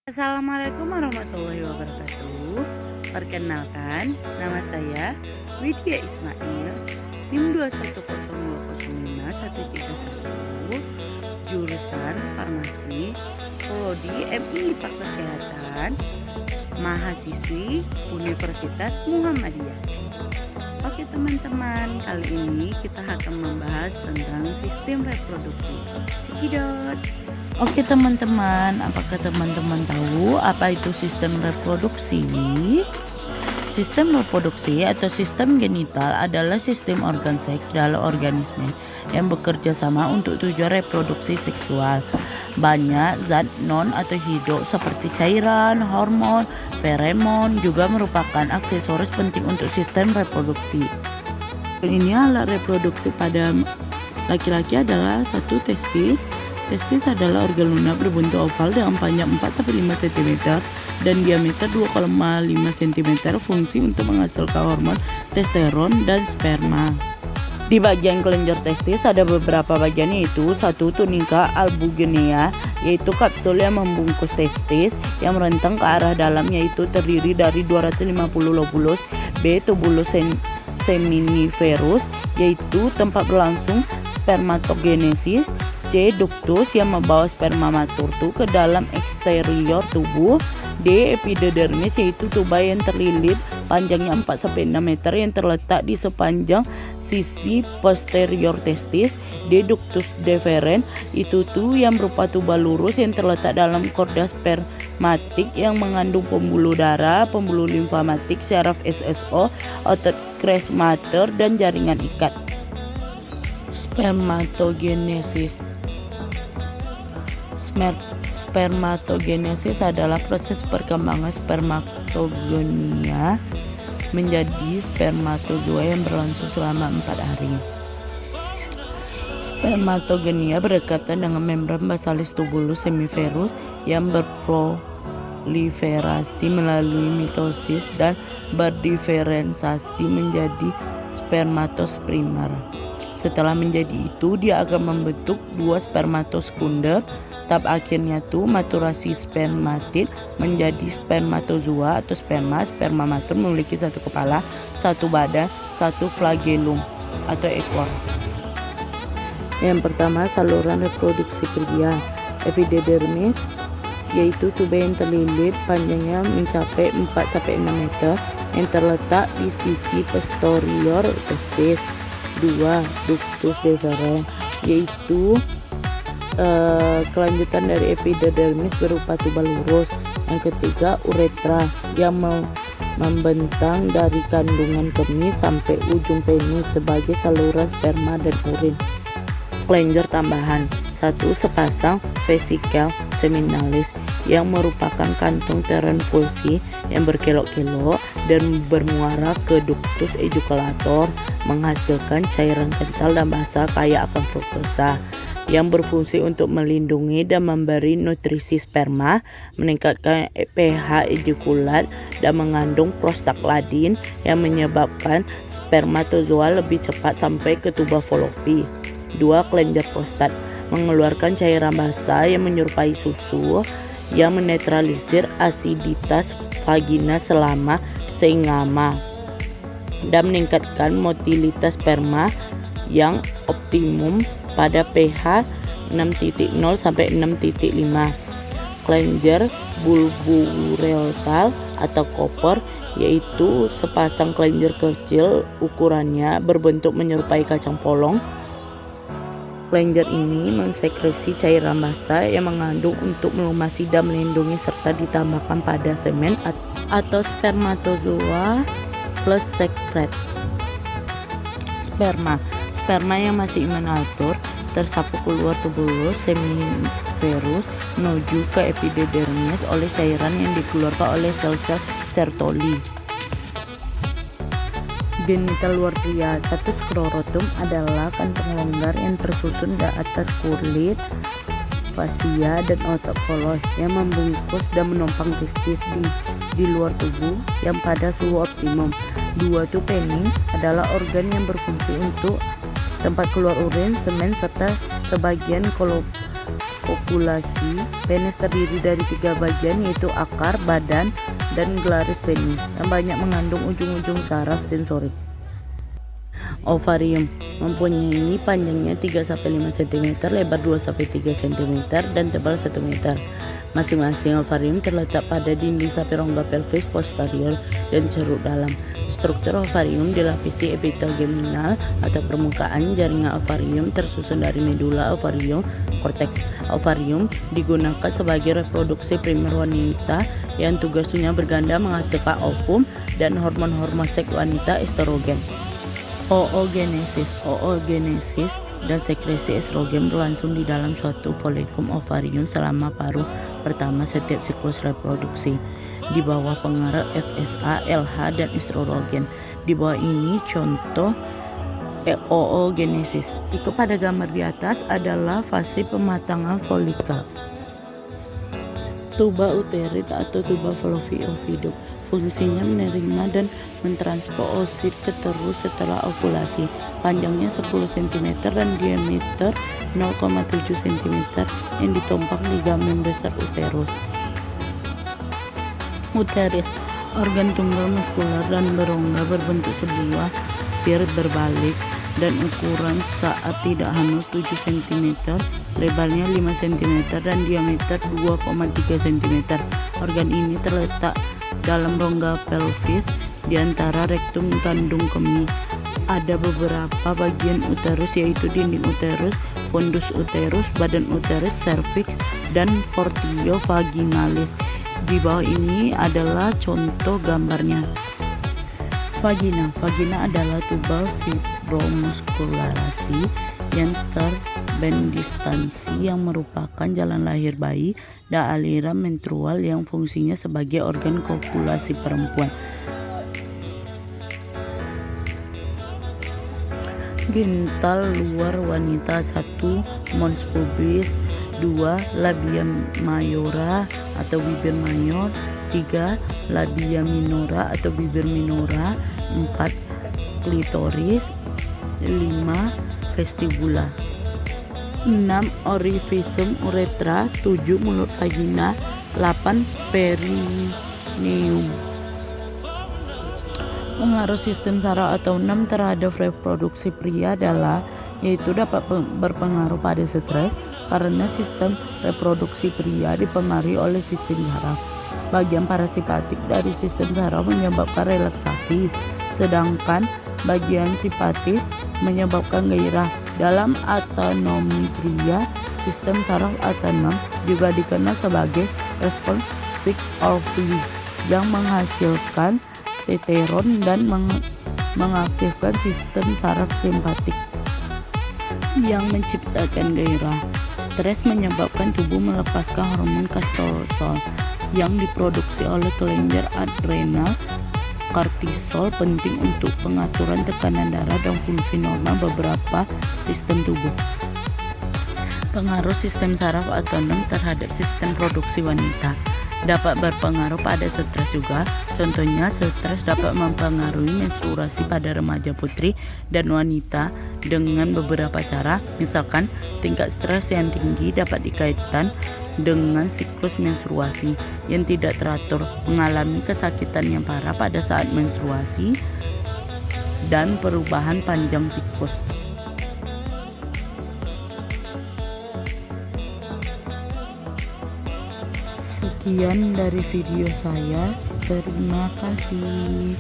Assalamualaikum warahmatullahi wabarakatuh. Perkenalkan, nama saya Widya Ismail, NIM 210205131, jurusan Farmasi, Prodi MI Pak Kesehatan, mahasiswi Universitas Muhammadiyah. Oke teman-teman, kali ini kita akan membahas tentang sistem reproduksi. Cekidot. Oke teman-teman, apakah teman-teman tahu apa itu sistem reproduksi? Sistem reproduksi atau sistem genital adalah sistem organ seks dalam organisme yang bekerja sama untuk tujuan reproduksi seksual. Banyak zat non atau hidup seperti cairan, hormon, feromon juga merupakan aksesoris penting untuk sistem reproduksi. Ini alat reproduksi pada laki-laki adalah satu testis. Testis adalah organ lunak berbentuk oval dengan panjang 4-5 cm dan diameter 2,5 cm, fungsi untuk menghasilkan hormon testosteron dan sperma. Di bagian kelenjar testis ada beberapa bagian, yaitu satu, tunika albuginea, yaitu kapsul yang membungkus testis yang merentang ke arah dalam, yaitu terdiri dari 250 lobulus. B, tubulus seminiferus, yaitu tempat berlangsung spermatogenesis. C, ductus yang membawa sperma matur ke dalam eksterior tubuh. D, epididymis, yaitu tuba yang terlilit panjangnya 4-6 meter yang terletak di sepanjang sisi posterior testis. D, ductus deferens, itu yang berupa tuba lurus yang terletak dalam korda spermatik yang mengandung pembuluh darah, pembuluh limfatik, syaraf SSO, otot cres mater, dan jaringan ikat. Spermatogenesis. Spermatogenesis adalah proses perkembangan spermatogonia menjadi spermatozoa yang berlangsung selama 4 hari. Spermatogonia berdekatan dengan membran basalis tubulus seminiferus yang berproliferasi melalui mitosis dan berdiferensiasi menjadi spermatos primer. Setelah menjadi itu, dia akan membentuk 2 spermatosekunder. Tahap akhirnya maturasi spermatid menjadi spermatozoa atau sperma. Sperma matur memiliki 1 kepala, 1 badan, 1 flagellum atau ekor. Yang pertama, saluran reproduksi pria. Epididymis, yaitu tuba yang terlilit panjangnya mencapai 4-6 meter yang terletak di sisi posterior testis. 2, ductus deferens, yaitu kelanjutan dari epididymis berupa tuba lurus. Yang ketiga, uretra yang membentang dari kandungan kemih sampai ujung penis sebagai saluran sperma dan urin. Kelenjar tambahan. 1, sepasang vesikel seminalis yang merupakan kantung terenpulsi yang berkelok-kelok dan bermuara ke ductus ejaculator, menghasilkan cairan kental dan basah kaya akan fruktosa yang berfungsi untuk melindungi dan memberi nutrisi sperma, meningkatkan pH ejikulat, dan mengandung prostaglandin yang menyebabkan spermatozoa lebih cepat sampai ke tuba fallopi. 2, kelenjar prostat mengeluarkan cairan basah yang menyerupai susu yang menetralisir asiditas vagina selama sengama dan meningkatkan motilitas sperma yang optimum pada pH 6.0 sampai 6.5. Kelenjar bulboretal atau koper, yaitu sepasang kelenjar kecil ukurannya berbentuk menyerupai kacang polong. Kelenjar ini mensekresi cairan basah yang mengandung untuk melumasi dan melindungi serta ditambahkan pada semen atau spermatozoa plus sekret. Sperma yang masih immature tersapu keluar tubulus seminiferus menuju ke epididymis oleh cairan yang dikeluarkan oleh sel-sel Sertoli. Genital luar pria. 1, sklerotum adalah kantong longgar yang tersusun di atas kulit, fasia, dan otot polos yang membungkus dan menopang testis di luar tubuh yang pada suhu optimum. 2, penis adalah organ yang berfungsi untuk tempat keluar urin, semen, serta sebagian Kopulasi. Penis terdiri dari 3 bagian, yaitu akar, badan, dan gelaris penis yang banyak mengandung ujung-ujung saraf sensorik. Ovarium mempunyai panjangnya 3-5 cm, lebar 2-3 cm, dan tebal 1 meter. Masing-masing ovarium terletak pada dinding sapi rongga pelvis posterior dan ceruk dalam. Struktur ovarium dilapisi epitel geminal atau permukaan jaringan ovarium tersusun dari medula ovarium, korteks. Ovarium digunakan sebagai reproduksi primer wanita yang tugasnya berganda menghasilkan ovum dan hormon-hormon seks wanita estrogen. Oogenesis dan sekresi estrogen berlangsung di dalam suatu folikum ovarium selama paruh pertama setiap siklus reproduksi di bawah pengaruh FSH, LH, dan estrogen. Di bawah ini contoh oogenesis. Ikut pada gambar di atas adalah fase pematangan folikel. Tuba uterit atau tuba fallopian ovidum fungsinya menerima dan mentransfer oosit ke uterus setelah ovulasi. Panjangnya 10 cm dan diameter 0,7 cm yang ditompang ligamen besar uterus. Uteris, organ tunggal muskular dan berongga berbentuk sebuah pir berbalik dan ukuran saat tidak hamil 7 cm, lebarnya 5 cm dan diameter 2,3 cm. Organ ini terletak dalam rongga pelvis di antara rektum kandung kemih. Ada beberapa bagian uterus, yaitu dinding uterus, fundus uterus, badan uterus, cervix, dan portio vaginalis. Di bawah ini adalah contoh gambarnya. Vagina adalah tuba fibromuskularasi yang terbendistansi yang merupakan jalan lahir bayi dan aliran menstrual yang fungsinya sebagai organ kopulasi perempuan. Genital luar wanita: 1. Mons pubis, 2. Labia mayora atau bibir mayor, 3. Labia minora atau bibir minora, 4. Klitoris, 5. Vestibula, 6. Orificium uretra, 7. Mulut vagina, 8. Perineum. Pengaruh sistem saraf atau 6 terhadap reproduksi pria adalah yaitu dapat berpengaruh pada stres karena sistem reproduksi pria dipengaruhi oleh sistem saraf. Bagian parasimpatik dari sistem saraf menyebabkan relaksasi, sedangkan bagian simpatis menyebabkan gairah. Dalam autonomi pria, sistem saraf autonom juga dikenal sebagai respons fixe ovuli yang menghasilkan testosteron dan mengaktifkan sistem saraf simpatik yang menciptakan gairah. Stres menyebabkan tubuh melepaskan hormon kortisol yang diproduksi oleh kelenjar adrenal. Kortisol penting untuk pengaturan tekanan darah dan fungsi normal beberapa sistem tubuh. Pengaruh sistem saraf autonom terhadap sistem produksi wanita dapat berpengaruh pada stres juga. Contohnya, stres dapat mempengaruhi menstruasi pada remaja putri dan wanita dengan beberapa cara. Misalkan, tingkat stres yang tinggi dapat dikaitkan dengan siklus menstruasi yang tidak teratur, mengalami kesakitan yang parah pada saat menstruasi, dan perubahan panjang siklus. Sekian dari video saya. Terima kasih.